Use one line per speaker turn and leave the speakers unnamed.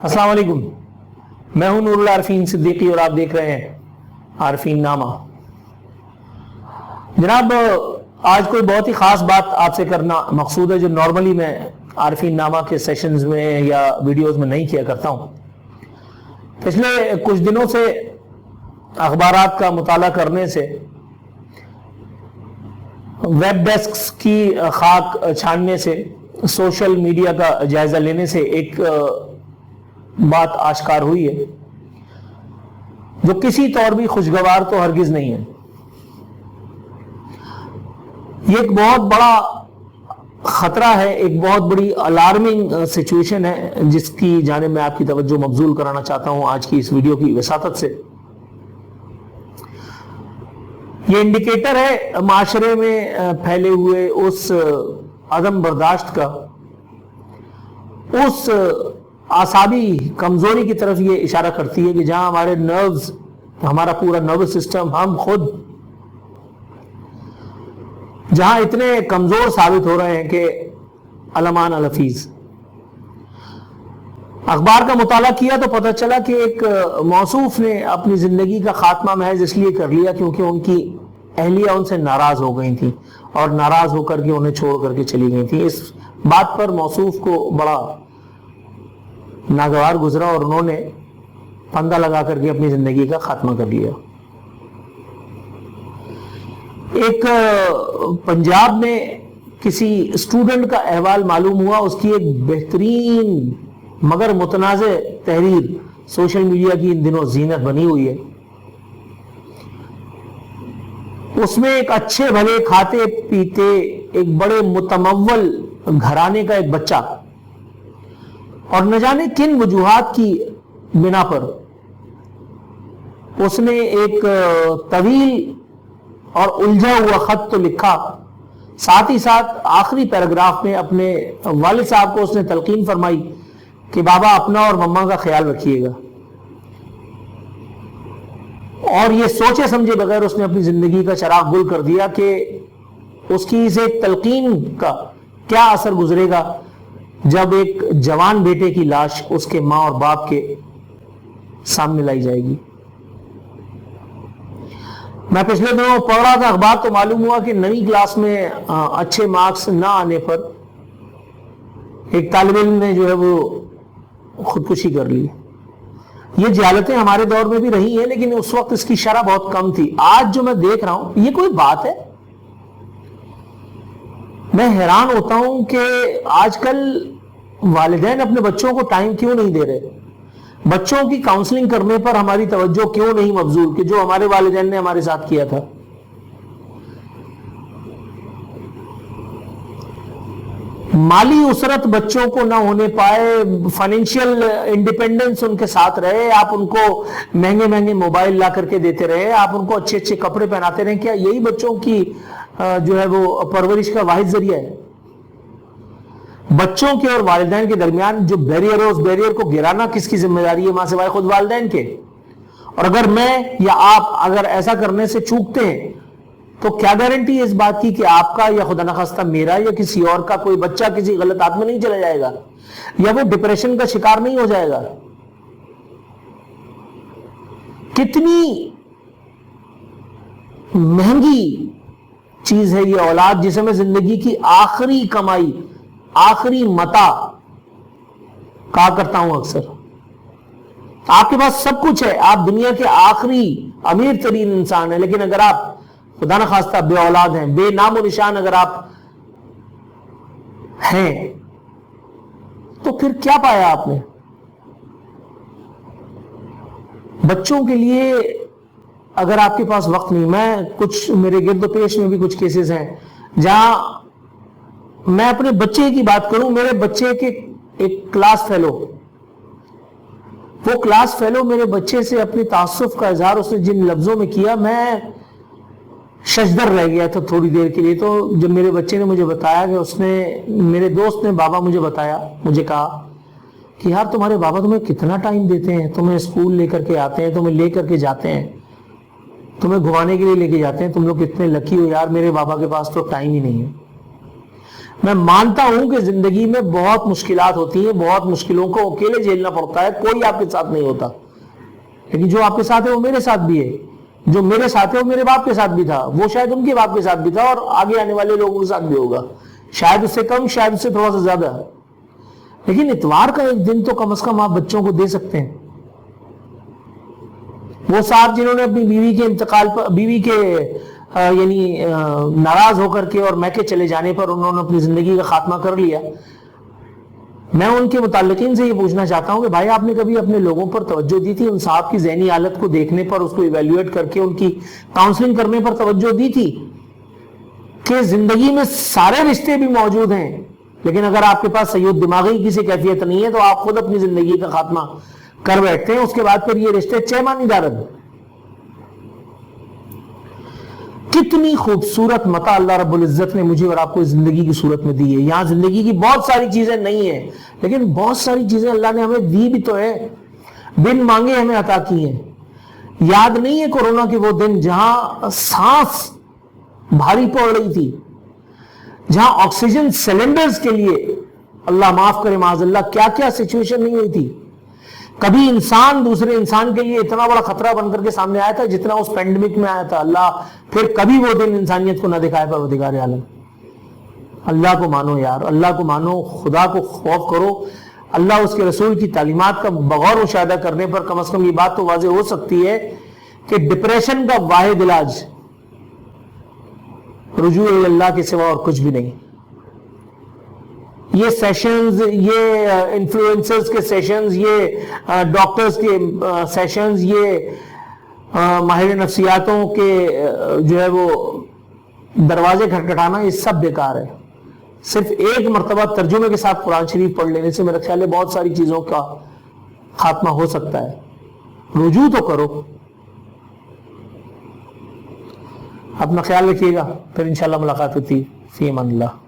अस्सलाम वालेकुम, मैं हूं नूरुल आरफीन सिद्दीकी और आप देख रहे हैं आरफीन नामा। जनाब, आज कोई बहुत ही ख़ास बात आपसे करना मकसूद है जो नॉर्मली मैं आरफीन नामा के सेशंस में या वीडियोस में नहीं किया करता हूं। पिछले कुछ दिनों से अखबारात का मुताला करने से, वेब डेस्क्स की खाक छानने से, सोशल मीडिया का जायजा लेने से एक बात आश्कार हुई है जो किसी तौर भी खुशगवार तो हरगिज नहीं है। ये एक बहुत बड़ा खतरा है, एक बहुत बड़ी अलार्मिंग सिचुएशन है जिसकी जानिब मैं आपकी तवज्जो मबजूल कराना चाहता हूं आज की इस वीडियो की वसातत से। ये इंडिकेटर है माशरे में फैले हुए उस अदम बर्दाश्त का, उस आसाबी कमजोरी की तरफ ये इशारा करती है कि जहां हमारे नर्व्स, हमारा पूरा नर्वस सिस्टम, हम खुद जहां इतने कमजोर साबित हो रहे हैं कि अलमान अलफीज। अखबार का मुताला किया तो पता चला कि एक मौसूफ ने अपनी जिंदगी का खात्मा महज इसलिए कर लिया क्योंकि उनकी अहलिया उनसे नाराज हो गई थी और नाराज होकर के उन्हें छोड़ करके चली गई थी। इस बात पर मौसूफ को बड़ा नागवार गुजरा और उन्होंने फंदा लगा करके अपनी जिंदगी का खात्मा कर लिया। एक पंजाब में किसी स्टूडेंट का अहवाल मालूम हुआ, उसकी एक बेहतरीन मगर मुतनाज़े तहरीर सोशल मीडिया की इन दिनों जीनत बनी हुई है। उसमें एक अच्छे भले खाते पीते एक बड़े मुतमव्वल घराने का एक बच्चा और न जाने किन वजूहात की बिना पर उसने एक तवील और उलझा हुआ खत तो लिखा, साथ ही साथ आखिरी पैराग्राफ में अपने वालिद साहब को उसने तलकीन फरमाई कि बाबा अपना और मम्मा का ख्याल रखिएगा। और ये सोचे समझे बगैर उसने अपनी जिंदगी का चराग गुल कर दिया कि उसकी इस एक तलकीन का क्या असर गुजरेगा जब एक जवान बेटे की लाश उसके मां और बाप के सामने लाई जाएगी। मैं पिछले दिनों पढ़ रहा था अखबार तो मालूम हुआ कि 9वीं क्लास में अच्छे मार्क्स ना आने पर एक तालिब इल्म ने जो है वो खुदकुशी कर ली। ये जहालतें हमारे दौर में भी रही हैं, लेकिन उस वक्त इसकी शरह बहुत कम थी। आज जो मैं देख रहा हूं ये कोई बात है? मैं हैरान होता हूं कि आजकल वालिदैन अपने बच्चों को टाइम क्यों नहीं दे रहे, बच्चों की काउंसलिंग करने पर हमारी तवज्जो क्यों नहीं मबजूल कि जो हमारे वालिदैन ने हमारे साथ किया था। माली उसरत बच्चों को ना होने पाए, फाइनेंशियल इंडिपेंडेंस उनके साथ रहे, आप उनको महंगे महंगे मोबाइल ला करके देते रहे, आप उनको अच्छे अच्छे कपड़े पहनाते रहे, क्या यही बच्चों की जो है वो परवरिश का वाहिद जरिया है? बच्चों के और वालिदैन के दरमियान जो बैरियर है उस बैरियर को गिराना किसकी जिम्मेदारी है मां सिवाय खुद वालिदैन के? और अगर मैं या आप अगर ऐसा करने से चूकते हैं तो क्या गारंटी है इस बात की कि आपका या खुदा न खास्ता मेरा या किसी और का कोई बच्चा किसी गलत हाथ में नहीं चला जाएगा या वो डिप्रेशन का शिकार नहीं हो जाएगा? कितनी महंगी चीज है ये औलाद जिसे मैं जिंदगी की आखिरी कमाई, आखिरी मता कहा करता हूं अक्सर। आपके पास सब कुछ है, आप दुनिया के आखिरी अमीर तरीन इंसान है, लेकिन अगर आप खुदा न खास्ता बे औलाद हैं, बेनामो निशान अगर आप हैं, तो फिर क्या पाया आपने? बच्चों के लिए अगर आपके पास वक्त नहीं, मैं कुछ मेरे गिरदो पेश में भी कुछ केसेस हैं जहां मैं अपने बच्चे की बात करूं, मेरे बच्चे के एक क्लास फेलो, वो क्लास फेलो मेरे बच्चे से अपनी तासुफ का इजहार उसने जिन लफ्जों में किया, मैं शजदर रह गया था थोड़ी देर के लिए। तो जब मेरे बच्चे ने मुझे बताया कि उसने, मेरे दोस्त ने बाबा मुझे बताया, मुझे कहा कि यार तुम्हारे बाबा तुम्हें कितना टाइम देते हैं, तुम्हें स्कूल लेकर के आते हैं, तुम्हें लेकर के जाते हैं, तुम्हें घुमाने के लिए लेके जाते हैं, तुम लोग कितने लकी हो यार, मेरे बाबा के पास तो टाइम ही नहीं है। میں مانتا ہوں کہ زندگی میں بہت مشکلات ہوتی ہیں، بہت مشکلوں کو اکیلے جھیلنا پڑتا ہے، کوئی آپ کے ساتھ نہیں ہوتا، لیکن جو آپ کے ساتھ ہے وہ میرے ساتھ بھی ہے، جو میرے ساتھ ہے وہ میرے باپ کے ساتھ بھی تھا، وہ شاید ان کے باپ کے ساتھ بھی تھا، اور آگے آنے والے لوگوں کے ساتھ بھی ہوگا، شاید اس سے کم، شاید اس سے تھوڑا سا زیادہ، لیکن اتوار کا ایک دن تو کم از کم آپ بچوں کو دے سکتے ہیں۔ وہ صاحب جنہوں نے اپنی بیوی کے انتقال پر، بیوی کے یعنی ناراض ہو کر کے اور میکے چلے جانے پر انہوں نے اپنی زندگی کا خاتمہ کر لیا، میں ان کے متعلقین سے یہ پوچھنا چاہتا ہوں کہ بھائی آپ نے کبھی اپنے لوگوں پر توجہ دی تھی؟ ان صاحب کی ذہنی حالت کو دیکھنے پر، اس کو ایویلویٹ کر کے ان کی کاؤنسلنگ کرنے پر توجہ دی تھی کہ زندگی میں سارے رشتے بھی موجود ہیں، لیکن اگر آپ کے پاس سید دماغی کسی کیفیت نہیں ہے تو آپ خود اپنی زندگی کا خاتمہ کر بیٹھتے ہیں، اس کے بعد پھر یہ رشتے چیمانی دارد۔ کتنی خوبصورت متاع اللہ رب العزت نے مجھے اور آپ کو زندگی کی صورت میں دی ہے۔ یہاں زندگی کی بہت ساری چیزیں نہیں ہیں، لیکن بہت ساری چیزیں اللہ نے ہمیں دی بھی تو ہے، بن مانگے ہمیں عطا کی ہیں۔ یاد نہیں ہے کورونا کے وہ دن جہاں سانس بھاری پڑ رہی تھی، جہاں آکسیجن سلنڈرز کے لیے اللہ معاف کرے معاذ اللہ کیا کیا سچویشن نہیں ہوئی تھی؟ کبھی انسان دوسرے انسان کے لیے اتنا بڑا خطرہ بن کر کے سامنے آیا تھا جتنا اس پینڈیمک میں آیا تھا؟ اللہ پھر کبھی وہ دن انسانیت کو نہ دکھائے پروردگار عالم۔ اللہ کو مانو یار، اللہ کو مانو، خدا کو خوف کرو، اللہ اس کے رسول کی تعلیمات کا بغور مشاہدہ کرنے پر کم از کم یہ بات تو واضح ہو سکتی ہے کہ ڈپریشن کا واحد علاج رجوع اللہ کے سوا اور کچھ بھی نہیں۔ یہ سیشنز، یہ انفلوئنسرز کے سیشنز، یہ ڈاکٹرز کے سیشنز، یہ ماہر نفسیاتوں کے جو ہے وہ دروازے کھٹکھٹانا، یہ سب بیکار ہے۔ صرف ایک مرتبہ ترجمے کے ساتھ قرآن شریف پڑھ لینے سے میرے خیال ہے بہت ساری چیزوں کا خاتمہ ہو سکتا ہے۔ رجوع تو کرو۔ اپنا خیال رکھیے گا، پھر انشاءاللہ ملاقات ہوتی۔ فی امان اللہ۔